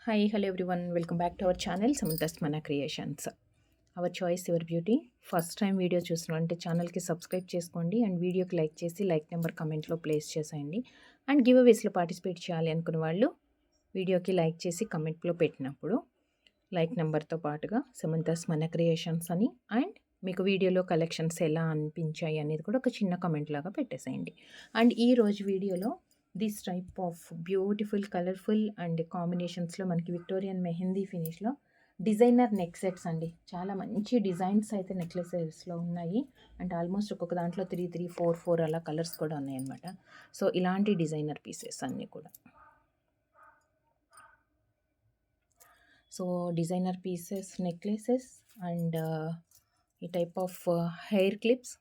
Hi, hello everyone. Welcome back to our channel Samantha's Mana Creations. Our choice, your beauty. First time video చూస్తున్నాం అంటే ఛానల్కి subscribe చేసుకోండి and వీడియోకి like చేసి like number కమెంట్లో place చేసేయండి and give అవేస్లో participate చేయాలి అనుకున్న వాళ్ళు వీడియోకి లైక్ చేసి కమెంట్లో పెట్టినప్పుడు లైక్ నెంబర్తో పాటుగా సమంతాస్ మన క్రియేషన్స్ అని అండ్ మీకు వీడియోలో కలెక్షన్స్ ఎలా అనిపించాయి అనేది కూడా ఒక చిన్న కమెంట్ లాగా పెట్టేసేయండి. అండ్ ఈరోజు వీడియోలో this type of beautiful colourful and కాంబినేషన్స్లో మనకి విక్టోరియన్ మెహందీ ఫినిష్లో డిజైనర్ నెక్ సెట్స్ అండి. చాలా మంచి డిజైన్స్ అయితే నెక్లెసెస్లో ఉన్నాయి అండ్ ఆల్మోస్ట్ ఒక్కొక్క దాంట్లో 3, 3, 4, 4 అలా కలర్స్ కూడా ఉన్నాయన్నమాట. సో ఇలాంటి డిజైనర్ పీసెస్ అన్నీ కూడా. So designer pieces necklaces and ఈ type of hair clips,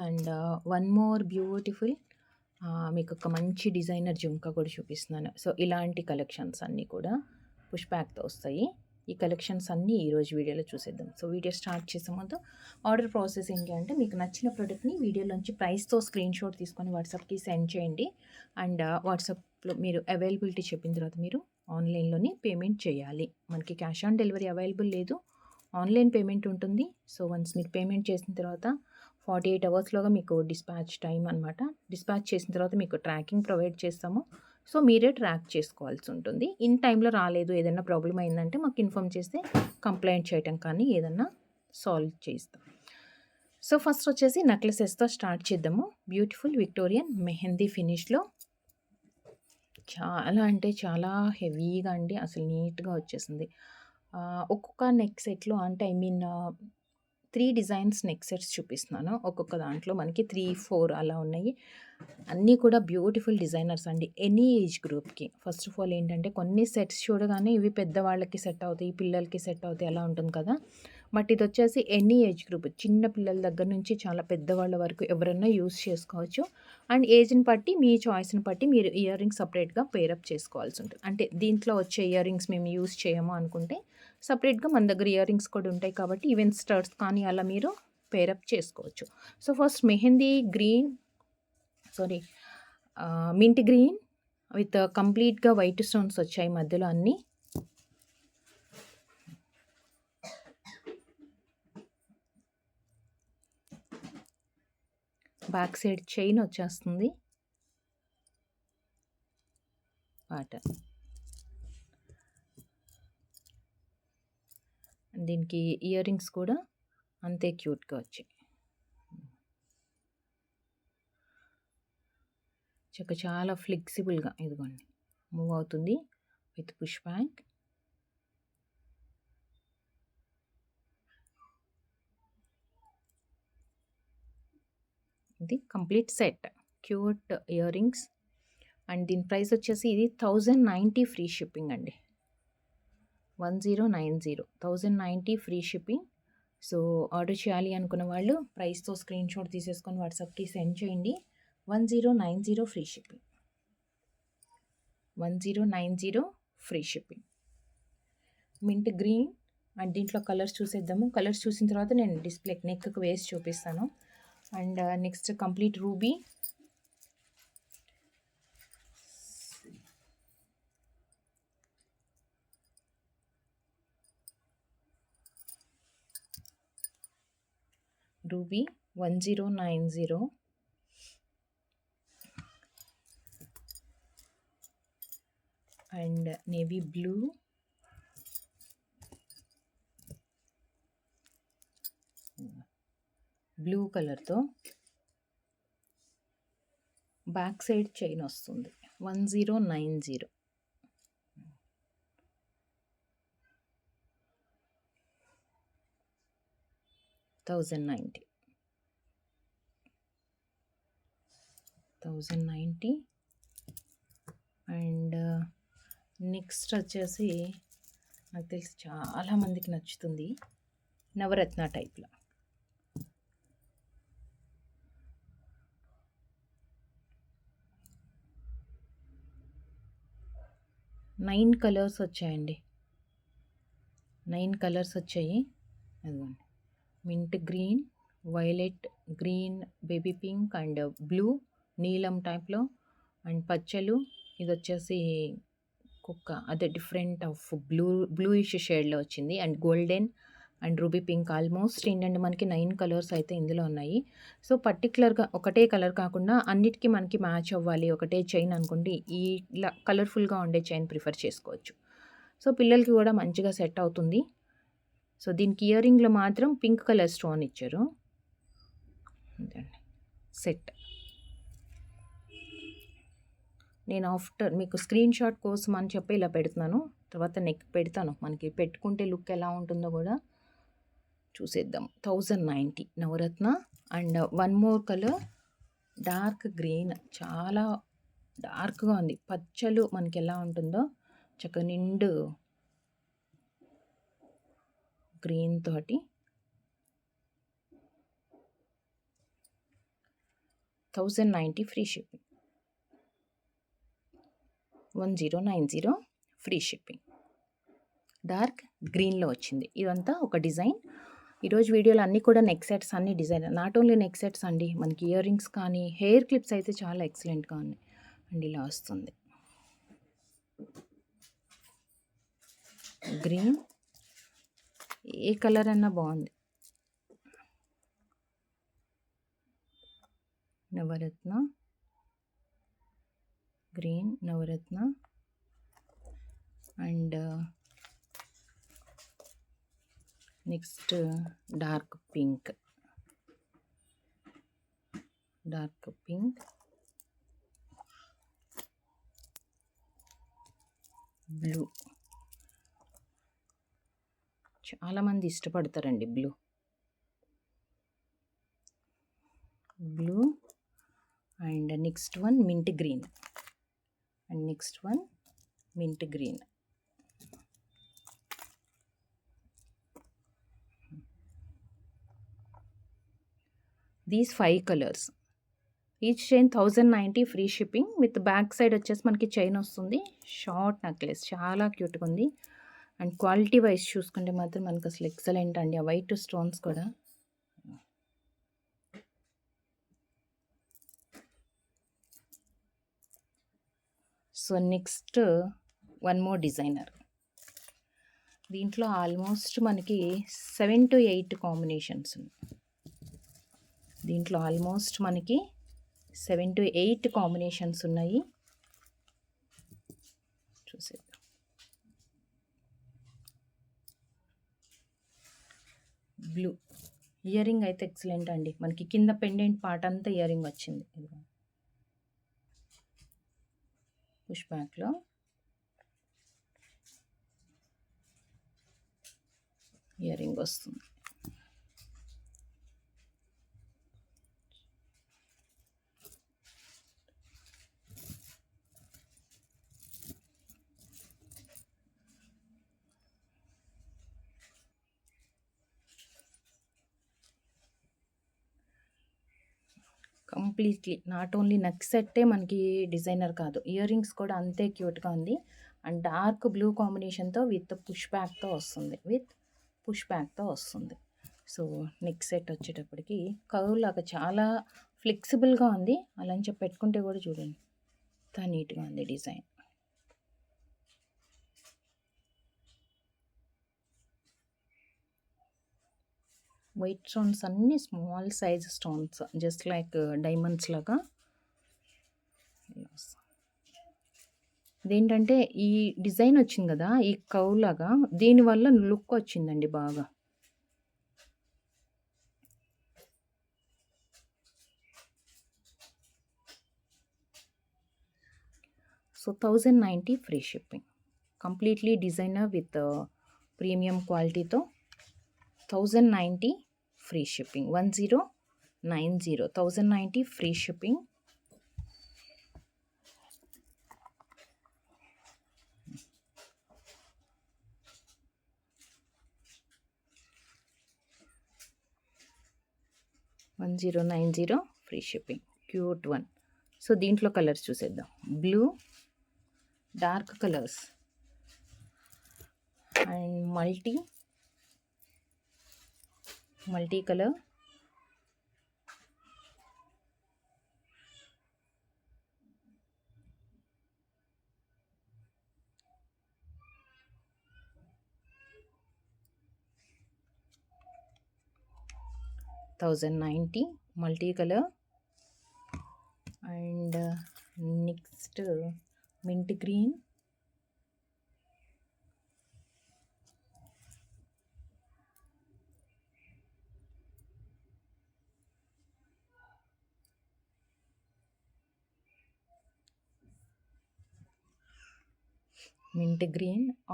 and one more beautiful మీకు ఒక మంచి డిజైనర్ జుంకా కూడా చూపిస్తున్నాను. సో ఇలాంటి కలెక్షన్స్ అన్నీ కూడా పుష్ బ్యాక్తో వస్తాయి. ఈ కలెక్షన్స్ అన్నీ ఈరోజు వీడియోలో చూసేద్దాం. సో వీడియో స్టార్ట్ చేసే ముందు ఆర్డర్ ప్రాసెస్ ఏంటి అంటే మీకు నచ్చిన ప్రోడక్ట్ని వీడియోలోంచి ప్రైస్తో స్క్రీన్ షాట్ తీసుకొని వాట్సాప్కి సెండ్ చేయండి. అండ్ వాట్సాప్లో మీరు అవైలబిలిటీ చెప్పిన తర్వాత మీరు ఆన్లైన్లోనే పేమెంట్ చేయాలి. మనకి క్యాష్ ఆన్ డెలివరీ అవైలబుల్ లేదు, ఆన్లైన్ పేమెంట్ ఉంటుంది. సో వన్స్ మీకు పేమెంట్ చేసిన తర్వాత 48 అవర్స్లోగా మీకు డిస్పాచ్ టైం అనమాట. డిస్పాచ్ చేసిన తర్వాత మీకు ట్రాకింగ్ ప్రొవైడ్ చేస్తాము. సో మీరే ట్రాక్ చేసుకోవాల్సి ఉంటుంది. ఇన్ టైంలో రాలేదు, ఏదైనా ప్రాబ్లం అయిందంటే మాకు ఇన్ఫామ్ చేస్తే కంప్లైంట్ చేయటం కానీ ఏదన్నా సాల్వ్ చేస్తాం. సో ఫస్ట్ వచ్చేసి నెక్లెసెస్తో స్టార్ట్ చేద్దాము. బ్యూటిఫుల్ విక్టోరియన్ మెహందీ ఫినిష్లో చాలా అంటే చాలా హెవీగా అండి, అసలు నీట్గా వచ్చేసింది. ఒక్కొక్క నెక్ సెట్లో అంటే 3 డిజైన్స్ నెక్ సెట్స్ చూపిస్తున్నాను. ఒక్కొక్క దాంట్లో మనకి 3, 4 అలా ఉన్నాయి. అన్నీ కూడా బ్యూటిఫుల్ డిజైనర్స్ అండి, ఎనీ ఏజ్ గ్రూప్కి. ఫస్ట్ ఆఫ్ ఆల్ ఏంటంటే కొన్ని సెట్స్ చూడగానే ఇవి పెద్దవాళ్ళకి సెట్ అవుతాయి, పిల్లలకి సెట్ అవుతాయి అలా ఉంటుంది కదా. బట్ ఇది వచ్చేసి ఎనీ ఏజ్ గ్రూప్, చిన్న పిల్లల దగ్గర నుంచి చాలా పెద్దవాళ్ళ వరకు ఎవరైనా యూస్ చేసుకోవచ్చు. అండ్ ఏజ్ని బట్టి మీ చాయిస్ని బట్టి మీరు ఇయర్ రింగ్స్ సపరేట్గా పేరప్ చేసుకోవాల్సి ఉంటుంది. అంటే దీంట్లో వచ్చే ఇయర్ రింగ్స్ మేము యూస్ చేయము అనుకుంటే సపరేట్గా మన దగ్గర ఇయర్ రింగ్స్ కూడా ఉంటాయి కాబట్టి ఈవెన్ స్టడ్స్ కానీ అలా మీరు పేరప్ చేసుకోవచ్చు. So first mehndi green mint green with కంప్లీట్గా వైట్ స్టోన్స్ వచ్చాయి మధ్యలో అన్నీ. బ్యాక్ సైడ్ చైన్ వచ్చేస్తుంది పాటర్న్. దీనికి ఇయర్ రింగ్స్ కూడా అంతే క్యూట్గా వచ్చాయి. చాలా ఫ్లెక్సిబుల్గా ఇదిగోండి మూవ్ అవుతుంది విత్ పుష్ బ్యాక్. ఇది complete set cute ear rings and దీని ప్రైస్ వచ్చేసి ఇది 1090 ఫ్రీ షిప్పింగ్ అండి. 1090 ఫ్రీ షిప్పింగ్. సో ఆర్డర్ చేయాలి అనుకున్న వాళ్ళు ప్రైస్తో స్క్రీన్ షాట్ తీసేసుకొని వాట్సాప్కి సెండ్ చేయండి. 1090 free shipping. 1090 free shipping. Mint green and దీంట్లో కలర్స్ చూసేద్దాము. కలర్స్ చూసిన తర్వాత నేను డిస్ప్లే నెక్కి వేసి చూపిస్తాను. And next complete ruby, ruby 1090 and navy blue కలర్తో బ్యాక్ సైడ్ చైన్ వస్తుంది. 1090 1090 అండ్ నెక్స్ట్ వచ్చేసి నాకు తెలిసి చాలామందికి నచ్చుతుంది నవరత్న టైప్లో. నైన్ కలర్స్ వచ్చాయండి, 9 కలర్స్ వచ్చాయి. అదిగోండి mint green, violet green, baby pink and blue నీలం టైప్‌లో అండ్ పచ్చలు. ఇదొచ్చేసి కుక్క అదే డిఫరెంట్ ఆఫ్ బ్లూయిష్ షేడ్‌లో వచ్చింది. And golden and ruby pink almost ఏంటంటే మనకి 9 కలర్స్ అయితే ఇందులో ఉన్నాయి. సో, పర్టిక్యులర్‌గా ఒకటే కలర్ కాకుండా అన్నిటికి మనకి మ్యాచ్ అవ్వాలి. ఒకటే చైన్ అనుకోండి ఇలా కలర్‌ఫుల్‌గా ఉండే చైన్ ప్రిఫర్ చేసుకోవచ్చు. సో, పిల్లలకి కూడా మంచిగా సెట్ అవుతుంది. సో, దీనికి ఇయర్ రింగ్‌లో మాత్రం పింక్ కలర్ స్టోన్ ఇచ్చారు. ఇదండి సెట్. నేను ఆఫ్టర్ మీకు స్క్రీన్ షాట్ కోసం అని చెప్పి ఇలా పెడుతున్నాను. తర్వాత నెక్ పెడతాను. మనకి పెట్టుకుంటే లుక్ ఎలా ఉంటుందో కూడా చూసేద్దాం. 1090 Navratna and one more colour dark green. చాలా డార్క్‌గా ఉంది. పచ్చలు మనకి ఎలా ఉంటుందో చక్కగా నిండు గ్రీన్ తోటి 1090 free shipping. 1090 free shipping. Dark గ్రీన్‌లో వచ్చింది. ఇదంతా ఒక డిజైన్. ఈరోజు వీడియోలో అన్నీ కూడా నెక్ సెట్స్ అన్ని design. Not only neck sets అండి. మనకి ఇయర్ రింగ్స్ కానీ హెయిర్ క్లిప్స్ అయితే చాలా ఎక్సలెంట్‌గా ఉన్నాయి. అండ్ ఇలా వస్తుంది. గ్రీన్ ఏ కలర్ అన్నా బాగుంది. Navratna green, Navratna and next dark pink, blue. చాలామంది ఇష్టపడతారండి blue and next one mint green and next one mint green. These 5 colours. Each chain 1090 free shipping. With back side వచ్చేసి మనకి చైన్ వస్తుంది. షార్ట్ నెక్లెస్ చాలా క్యూట్గా ఉంది. అండ్ క్వాలిటీ వైజ్ చూసుకుంటే మాత్రం మనకు అసలు ఎక్సలెంట్ అండి. ఆ వైట్ స్టోన్స్ కూడా. So next one more designer. దీంట్లో ఆల్మోస్ట్ మనకి 7 to 8 కాంబినేషన్స్ ఉన్నాయి. దీంట్లో ఆల్మోస్ట్ మనకి 7 to 8 కాంబినేషన్స్ ఉన్నాయి. చూసేద్దాం. బ్లూ ఇయర్ రింగ్ అయితే ఎక్సలెంట్ అండి. మనకి కింద పెండెంట్ పార్ట్ అంతా ఇయర్ రింగ్ వచ్చింది. పుష్ బ్యాక్లో ఇయర్ రింగ్ వస్తుంది. కంప్లీట్లీ నాట్ ఓన్లీ నెక్ సెట్టే మనకి డిజైనర్ కాదు, ఇయర్ రింగ్స్ కూడా అంతే క్యూట్గా ఉంది. అండ్ డార్క్ బ్లూ కాంబినేషన్తో విత్ పుష్ బ్యాక్తో వస్తుంది. సో నెక్ సెట్ వచ్చేటప్పటికి కర్వ్ లాగా చాలా ఫ్లెక్సిబుల్గా ఉంది. అలా అని చెప్పి పెట్టుకుంటే కూడా చూడండి ఎంత నీట్గా ఉంది డిజైన్. వైట్ స్టోన్స్ అన్నీ small size stones, just like diamonds లాగా. ఇదేంటంటే ఈ డిజైన్ వచ్చింది కదా, ఈ కర్వ్ లాగా, దీనివల్ల లుక్ వచ్చిందండి బాగా. So 1090 free shipping. Completely designer with premium క్వాలిటీతో 1090 free shipping. 1090 free shipping. $1090 free shipping. Cute one. So దీంట్లో కలర్స్ చూసేద్దాం. Blue, dark colours and multi colour, 1090 multi colour. And next mint green,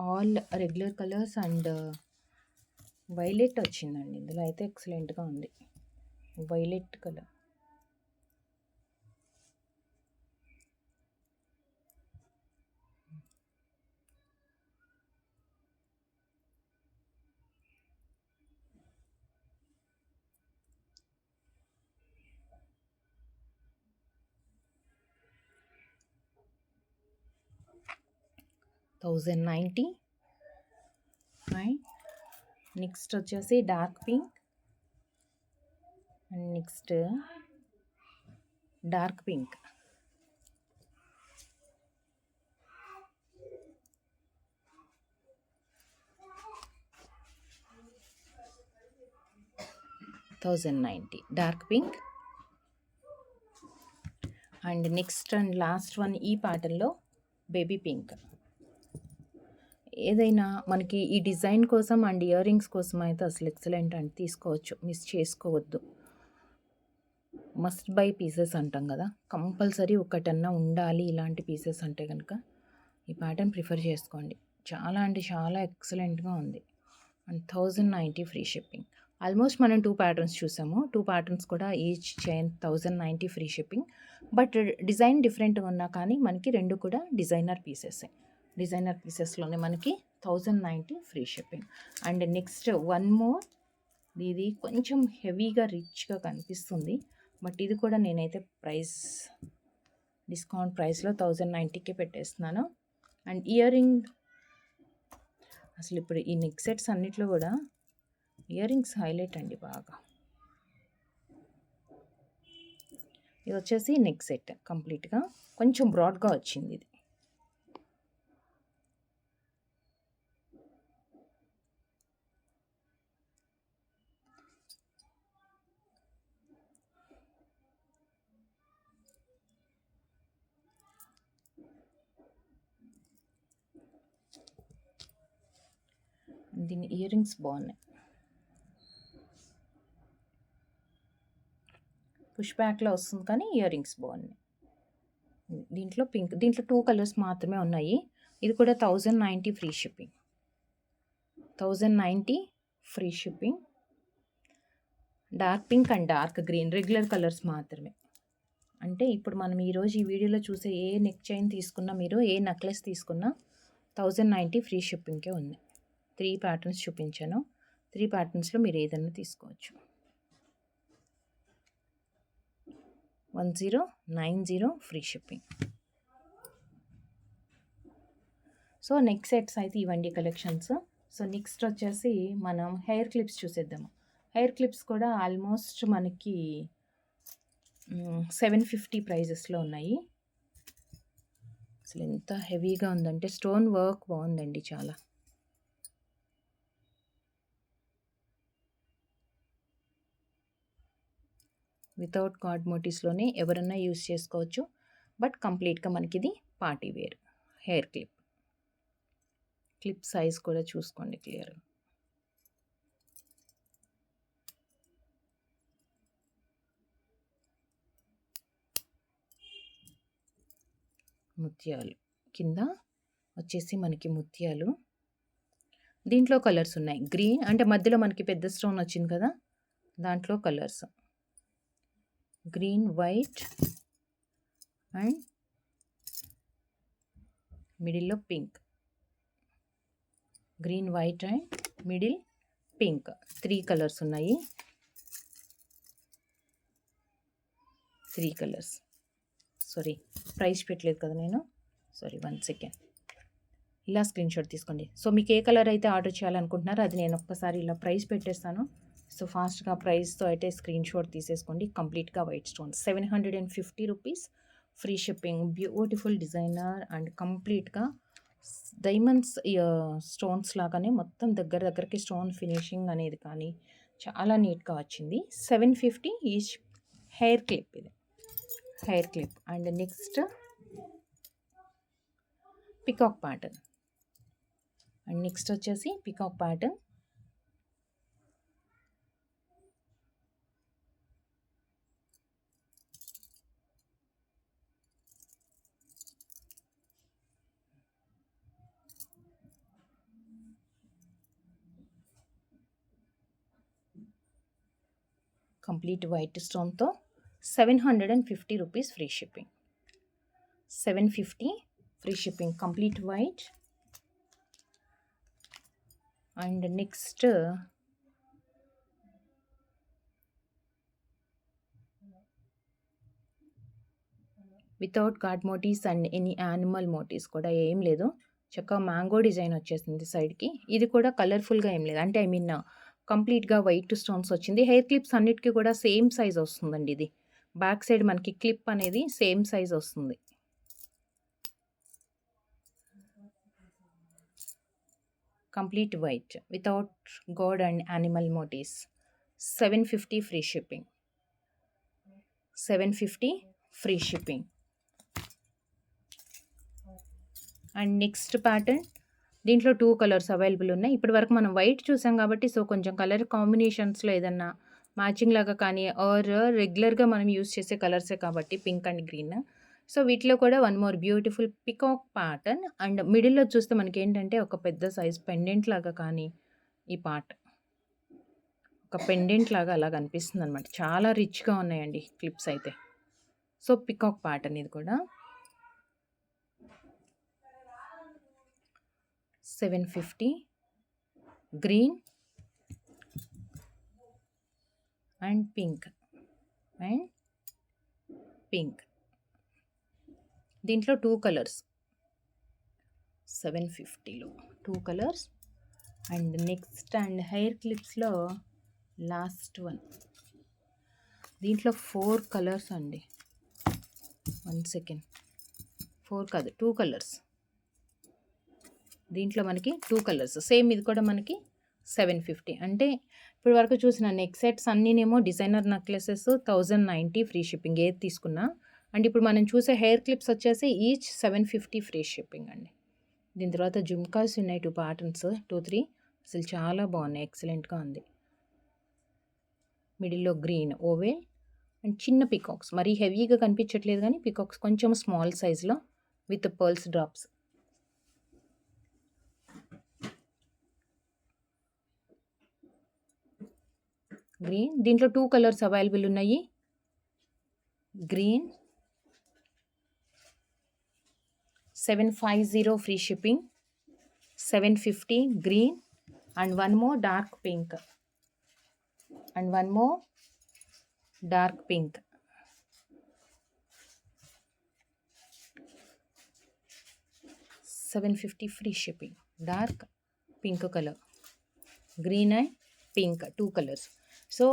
all regular colours and violet వచ్చిందండి. ఇందులో అయితే ఎక్సలెంట్గా ఉంది violet colour. $1090. And next వచ్చేసి dark pink and next dark pink. $1090 dark pink. And next and last one ఈ ప్యాటర్న్లో baby pink. ఏదైనా మనకి ఈ డిజైన్ కోసం అండ్ ఇయర్ రింగ్స్ కోసం అయితే అసలు ఎక్సలెంట్ అండి, తీసుకోవచ్చు, మిస్ చేసుకోవద్దు. మస్ట్ బై పీసెస్ అంటాం కదా, కంపల్సరీ ఒకటన్నా ఉండాలి ఇలాంటి పీసెస్ అంటే కనుక ఈ ప్యాటర్న్ ప్రిఫర్ చేసుకోండి. చాలా అంటే చాలా ఎక్సలెంట్గా ఉంది. And 1090 free shipping. ఆల్మోస్ట్ మనం 2 ప్యాటర్న్స్ చూసాము. 2 ప్యాటర్న్స్ కూడా each chain 1090 free shipping. But design డిఫరెంట్గా ఉన్నా కానీ మనకి రెండు కూడా డిజైనర్ పీసెసే. డిజైనర్ పీసెస్లోనే మనకి 1090 free shipping. And next one more, ఇది కొంచెం హెవీగా రిచ్గా కనిపిస్తుంది, బట్ ఇది కూడా నేనైతే డిస్కౌంట్ ప్రైస్లో 1090కే పెట్టేస్తున్నాను. అండ్ ఇయర్ రింగ్, అసలు ఇప్పుడు ఈ నెక్ సెట్స్ అన్నిట్లో కూడా ఇయర్ రింగ్స్ హైలైట్ అండి బాగా. ఇది వచ్చేసి నెక్ సెట్ కంప్లీట్గా కొంచెం బ్రాడ్గా వచ్చింది ఇది. దీని ఇయర్ రింగ్స్ బాగున్నాయి. పుష్ బ్యాక్లో వస్తుంది కానీ ఇయర్ రింగ్స్ బాగున్నాయి. దీంట్లో పింక్, దీంట్లో 2 కలర్స్ మాత్రమే ఉన్నాయి. ఇది కూడా 1090 free shipping. 1090 free shipping. Dark pink and dark green regular colours మాత్రమే. అంటే ఇప్పుడు మనం ఈరోజు ఈ వీడియోలో చూసే ఏ నెక్ చైన్ తీసుకున్నా, మీరు ఏ నెక్లెస్ తీసుకున్నా 1090 ఫ్రీ షిప్పింగ్కే ఉంది. 3 ప్యాటర్న్స్ చూపించాను. 3 ప్యాటర్న్స్లో మీరు ఏదైనా తీసుకోవచ్చు. 1090 free shipping. So neck sets అయితే ఇవ్వండి కలెక్షన్స్. సో నెక్స్ట్ వచ్చేసి మనం హెయిర్ క్లిప్స్ చూసేద్దాము. హెయిర్ క్లిప్స్ కూడా ఆల్మోస్ట్ మనకి 750 ప్రైజెస్లో ఉన్నాయి. అసలు ఎంత హెవీగా ఉందంటే స్టోన్ వర్క్ బాగుందండి చాలా. వితౌట్ కార్డ్ మోటివ్స్లోనే ఎవరన్నా యూస్ చేసుకోవచ్చు. బట్ కంప్లీట్గా మనకి ఇది party wear hair clip. Clip size కూడా చూసుకోండి క్లియర్గా. ముత్యాలు కింద వచ్చేసి మనకి ముత్యాలు. దీంట్లో కలర్స్ ఉన్నాయి. గ్రీన్ అంటే మధ్యలో మనకి పెద్ద స్టోన్ వచ్చింది కదా, దాంట్లో కలర్స్ గ్రీన్, వైట్ అండ్ మిడిల్లో pink. Green, white and middle pink. 3 colours ఉన్నాయి. 3 కలర్స్. సారీ ప్రైస్ పెట్టలేదు కదా నేను, సారీ 1 సెకండ్. ఇలా స్క్రీన్ షాట్ తీసుకోండి. సో మీకు ఏ కలర్ అయితే ఆర్డర్ చేయాలనుకుంటున్నారో అది నేను ఒక్కసారి ఇలా ప్రైస్ పెట్టేస్తాను. సో ఫాస్ట్గా ప్రైస్తో అయితే స్క్రీన్ షాట్ తీసేసుకోండి. కంప్లీట్గా white stones 750 rupees free shipping. Beautiful designer and కంప్లీట్గా డైమండ్స్ స్టోన్స్ లాగానే మొత్తం దగ్గరికి స్టోన్ ఫినిషింగ్ అనేది కానీ చాలా నీట్‌గా వచ్చింది. 750 ఈచ్ హెయిర్ క్లిప్ ఇది. Hair clip and next peacock pattern. And next వచ్చేసి పికాక్ ప్యాటర్న్. కంప్లీట్ వైట్ స్టోన్తో 750 rupees free shipping. 750 free shipping complete white. And next without god motives and any animal motives కూడా ఏం లేదు. చక్కగా mango design వచ్చేసింది సైడ్కి. ఇది కూడా కలర్ఫుల్గా ఏం లేదు, అంటే ఐ మీన్ కంప్లీట్గా వైట్ స్టోన్స్ వచ్చింది. హెయిర్ క్లిప్స్ అన్నిటికీ కూడా సేమ్ సైజ్ వస్తుందండి. ఇది బ్యాక్ సైడ్ మనకి క్లిప్ అనేది సేమ్ సైజ్ వస్తుంది. Complete white without god and animal motives. 750 free shipping. 750 free shipping. And next pattern, దీంట్లో 2 కలర్స్ అవైలబుల్ ఉన్నాయి. ఇప్పటి వరకు మనం వైట్ చూసాం కాబట్టి సో కొంచెం కలర్ కాంబినేషన్స్లో ఏదన్నా మ్యాచింగ్ లాగా కానీ ఆర్ రెగ్యులర్గా మనం యూస్ చేసే కలర్సే కాబట్టి పింక్ అండ్ గ్రీన్. సో వీటిలో కూడా one more beautiful peacock pattern. And మిడిల్లో చూస్తే మనకి ఏంటంటే ఒక పెద్ద సైజ్ పెండెంట్ లాగా కానీ ఈ పార్ట్ ఒక పెండెంట్ లాగా అలా కనిపిస్తుంది అనమాట. చాలా రిచ్గా ఉన్నాయండి క్లిప్స్ అయితే. సో పికాక్ ప్యాటర్న్ ఇది కూడా 750 green and pink and pink. దీంట్లో 2 కలర్స్. 750లో 2 colours. And next and hair క్లిప్స్లో లాస్ట్ వన్. దీంట్లో 4 కలర్స్ అండి. 1 సెకండ్, 4 కాదు 2 కలర్స్. దీంట్లో మనకి 2 కలర్స్ సేమ్. ఇది కూడా మనకి 750. అంటే ఇప్పుడు వరకు చూసిన నెక్ సెట్స్ అన్నీనేమో డిజైనర్ నెక్లెసెస్ 1090 ఫ్రీ షిప్పింగ్ ఏది తీసుకున్నా. అండ్ ఇప్పుడు మనం చూసే హెయిర్ క్లిప్స్ వచ్చేసి ఈచ్ 750 ఫ్రీ షిప్పింగ్ అండి. దీని తర్వాత జుమ్కాస్ ఉన్నాయి 2 ప్యాటర్న్స్, 2-3 అసలు చాలా బాగున్నాయి. ఎక్సలెంట్గా ఉంది. మిడిల్లో గ్రీన్ ఓవెల్ అండ్ చిన్న పికాక్స్, మరీ హెవీగా కనిపించట్లేదు కానీ పికాక్స్ కొంచెం స్మాల్ సైజ్లో విత్ పర్ల్స్ డ్రాప్స్. గ్రీన్. దీంట్లో 2 కలర్స్ అవైలబుల్ ఉన్నాయి. Green 750 free shipping. 750 green and one more dark pink and one more dark pink. $750 free shipping. Dark pink colour, green and pink 2 colours. So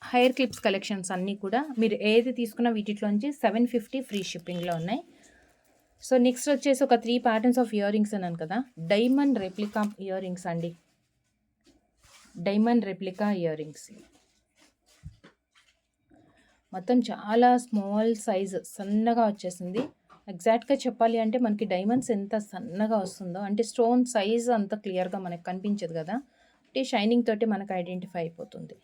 hair clips collections అన్నీ కూడా మీరు ఏది తీసుకున్నా వీటిలోంచి 750 free షిప్పింగ్లో ఉన్నాయి. So next వచ్చేసి ఒక 3 ప్యాటర్న్స్ ఆఫ్ ఇయర్ రింగ్స్ అన్నాను కదా. డైమండ్ రెప్లికా ఇయర్ రింగ్స్ అండి. డైమండ్ రెప్లికా ఇయర్ రింగ్స్ మొత్తం చాలా స్మాల్ సైజ్ సన్నగా వచ్చేసింది. ఎగ్జాక్ట్గా చెప్పాలి అంటే మనకి డైమండ్స్ ఎంత సన్నగా వస్తుందో, అంటే స్టోన్ సైజ్ అంత క్లియర్గా మనకు కనిపించదు కదా, అంటే షైనింగ్ తోటి మనకు ఐడెంటిఫై అయిపోతుంది.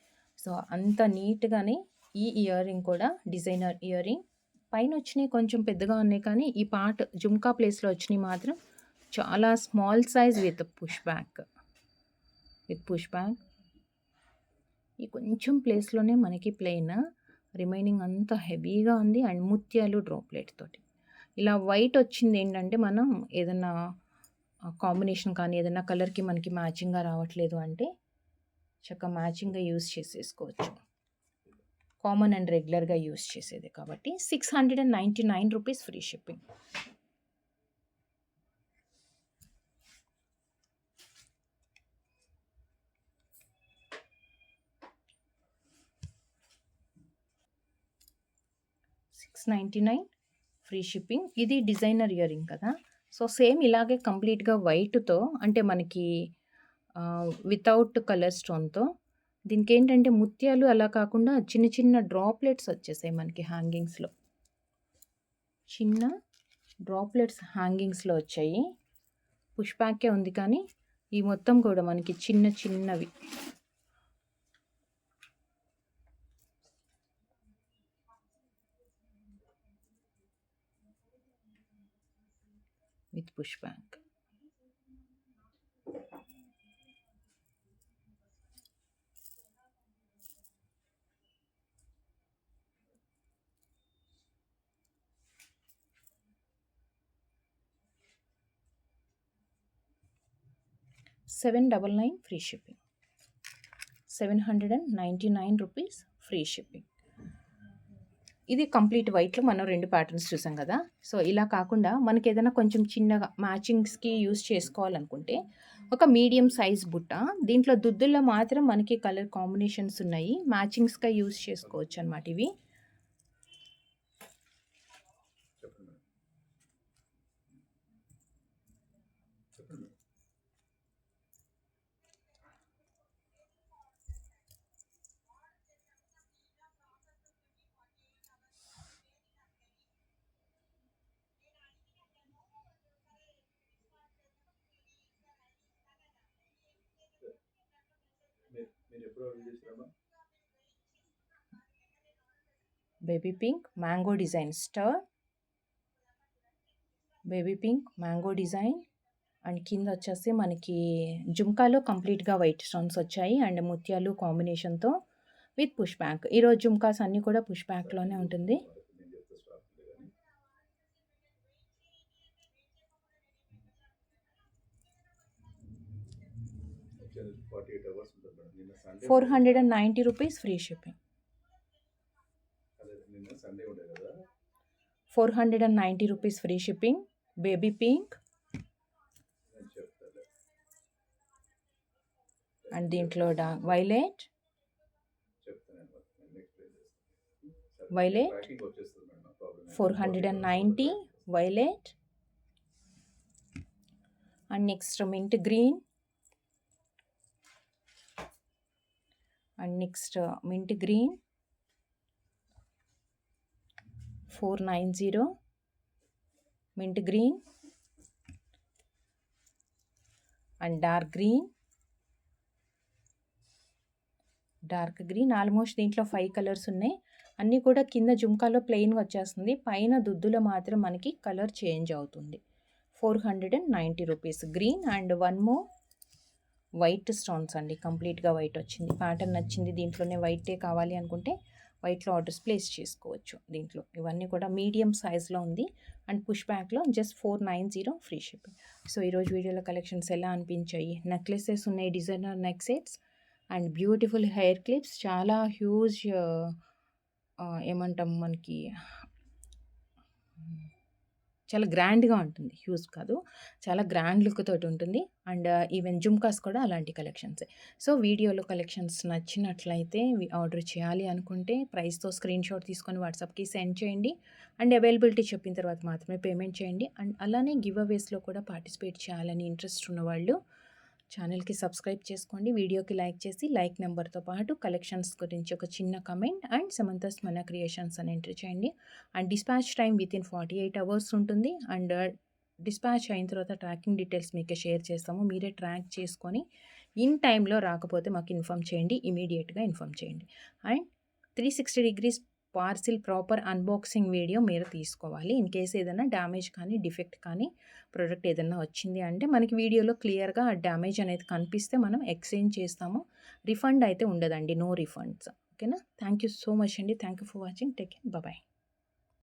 సో అంత నీట్గానే ఈ ఇయర్ రింగ్ కూడా డిజైనర్ ఇయర్ రింగ్. పైన వచ్చినాయి కొంచెం పెద్దగా ఉన్నాయి కానీ ఈ పార్ట్ జుమ్కా ప్లేస్లో వచ్చినాయి మాత్రం చాలా small size with push back. ఈ కొంచెం ప్లేస్లోనే మనకి ప్లెయిన్, రిమైనింగ్ అంతా హెవీగా ఉంది. అండ్ ముత్యాలు డ్రాప్లెట్ తోటి ఇలా వైట్ వచ్చింది. ఏంటంటే మనం ఏదైనా కాంబినేషన్ కానీ ఏదైనా కలర్కి మనకి మ్యాచింగ్గా రావట్లేదు అంటే చక్కగా మ్యాచింగ్గా యూస్ చేసేసుకోవచ్చు. కామన్ అండ్ రెగ్యులర్గా యూస్ చేసేది కాబట్టి 699 rupees free shipping. $699 free shipping. ఇది డిజైనర్ ఇయర్ రింగ్ కదా. సో సేమ్ ఇలాగే కంప్లీట్గా వైట్తో, అంటే మనకి వితౌట్ కలర్ స్టోన్తో దీనికేంటంటే ముత్యాలు అలా కాకుండా చిన్న చిన్న డ్రాప్లెట్స్ వచ్చేసాయి మనకి హ్యాంగింగ్స్‌లో. చిన్న డ్రాప్లెట్స్ హ్యాంగింగ్స్‌లో వచ్చాయి. పుష్ బ్యాకే ఉంది కానీ ఈ మొత్తం కూడా మనకి చిన్న చిన్నవి. With push back. $799 free shipping. 799 rupees free shipping. ఇది కంప్లీట్ వైట్‌లో మనం 2 ప్యాటర్న్స్ చూసాం కదా! సో, ఇలా కాకుండా మనకి ఏదైనా కొంచెం చిన్నగా మ్యాచింగ్స్‌కి యూజ్ చేసుకోవాలనుకుంటే ఒక మీడియం సైజ్ బుట్ట. దీంట్లో దుద్దుల్లో మాత్రం మనకి కలర్ కాంబినేషన్స్ ఉన్నాయి. మ్యాచింగ్స్‌గా యూజ్ చేసుకోవచ్చు అనమాట ఇవి. బేబీ పింక్ మ్యాంగో డిజైన్ స్టర్, baby pink mango design and కింద వచ్చేసి మనకి జుంకాలో కంప్లీట్‌గా వైట్ స్టోన్స్ వచ్చాయి అండ్ ముత్యాలు కాంబినేషన్‌తో విత్ పుష్ బ్యాక్. ఈరోజు జుంకాస్ అన్నీ కూడా పుష్ బ్యాక్‌లోనే ఉంటుంది. ₹490 free shipping. 490 rupees free shipping. Baby pink and దీంట్లో violet 490 violet and next mint green and next mint green 490 mint green and dark green almost దీంట్లో 5 కలర్స్ ఉన్నాయి. అన్నీ కూడా కింద జుంకాలో ప్లెయిన్గా వచ్చేస్తుంది, పైన దుద్దులో మాత్రం మనకి కలర్ చేంజ్ అవుతుంది. 490 rupees green and one more white stones అండి. కంప్లీట్గా వైట్ వచ్చింది. ప్యాటర్న్ నచ్చింది, దీంట్లోనే వైటే కావాలి అనుకుంటే వైట్లో ఆర్డర్స్ ప్లేస్ చేసుకోవచ్చు. దీంట్లో ఇవన్నీ కూడా మీడియం సైజ్లో ఉంది అండ్ పుష్ బ్యాక్లో జస్ట్ 490 ఫ్రీ షిప్పింగ్. సో ఈరోజు వీడియోలో కలెక్షన్స్ ఎలా అనిపించాయి? నెక్లెసెస్ ఉన్నాయి, designer neck sets and beautiful hair clips. చాలా హ్యూజ్ ఏమంటాం మనకి చాలా గ్రాండ్‌గా ఉంటుంది. హ్యూజ్ కాదు, చాలా గ్రాండ్ లుక్ తోటి ఉంటుంది. అండ్ ఈవెన్ జుమ్కాస్ కూడా అలాంటి కలెక్షన్సే. సో వీడియోలో కలెక్షన్స్ నచ్చినట్లయితే ఆర్డర్ చేయాలి అనుకుంటే ప్రైస్‌తో స్క్రీన్‌షాట్ తీసుకొని వాట్సాప్‌కి సెండ్ చేయండి. అండ్ అవైలబిలిటీ చెప్పిన తర్వాత మాత్రమే పేమెంట్ చేయండి. అండ్ అలానే గివ్ అవేస్‌లో కూడా పార్టిసిపేట్ చేయాలని ఇంట్రెస్ట్ ఉన్నవాళ్ళు ఛానల్‌కి సబ్స్క్రైబ్ చేసుకోండి. వీడియోకి లైక్ చేసి లైక్ నెంబర్తో పాటు కలెక్షన్స్ గురించి ఒక చిన్న కమెంట్ అండ్ సమంతాస్ మన క్రియేషన్స్ అని ఎంటర్ చేయండి. And dispatch time within 48 hours ఉంటుంది. అండ్ డిస్పాచ్ అయిన తర్వాత ట్రాకింగ్ డీటెయిల్స్ మీకు షేర్ చేస్తాము. మీరే ట్రాక్ చేసుకొని ఇన్ టైంలో రాకపోతే మాకు ఇన్ఫామ్ చేయండి, ఇమీడియట్గా ఇన్ఫామ్ చేయండి. And 360 degrees parcel proper unboxing video మీరు తీసుకోవాలి. ఇన్ కేస్ ఏదైనా డ్యామేజ్ కానీ డిఫెక్ట్ కానీ ప్రోడక్ట్ ఏదైనా వచ్చింది అంటే మనకి వీడియోలో క్లియర్గా డ్యామేజ్ అనేది కనిపిస్తే మనం ఎక్స్చేంజ్ చేస్తాము. రిఫండ్ అయితే ఉండదండి, నో రిఫండ్స్. ఓకేనా? థ్యాంక్ యూ సో మచ్ అండి. Thank you for watching. Take care. Bye.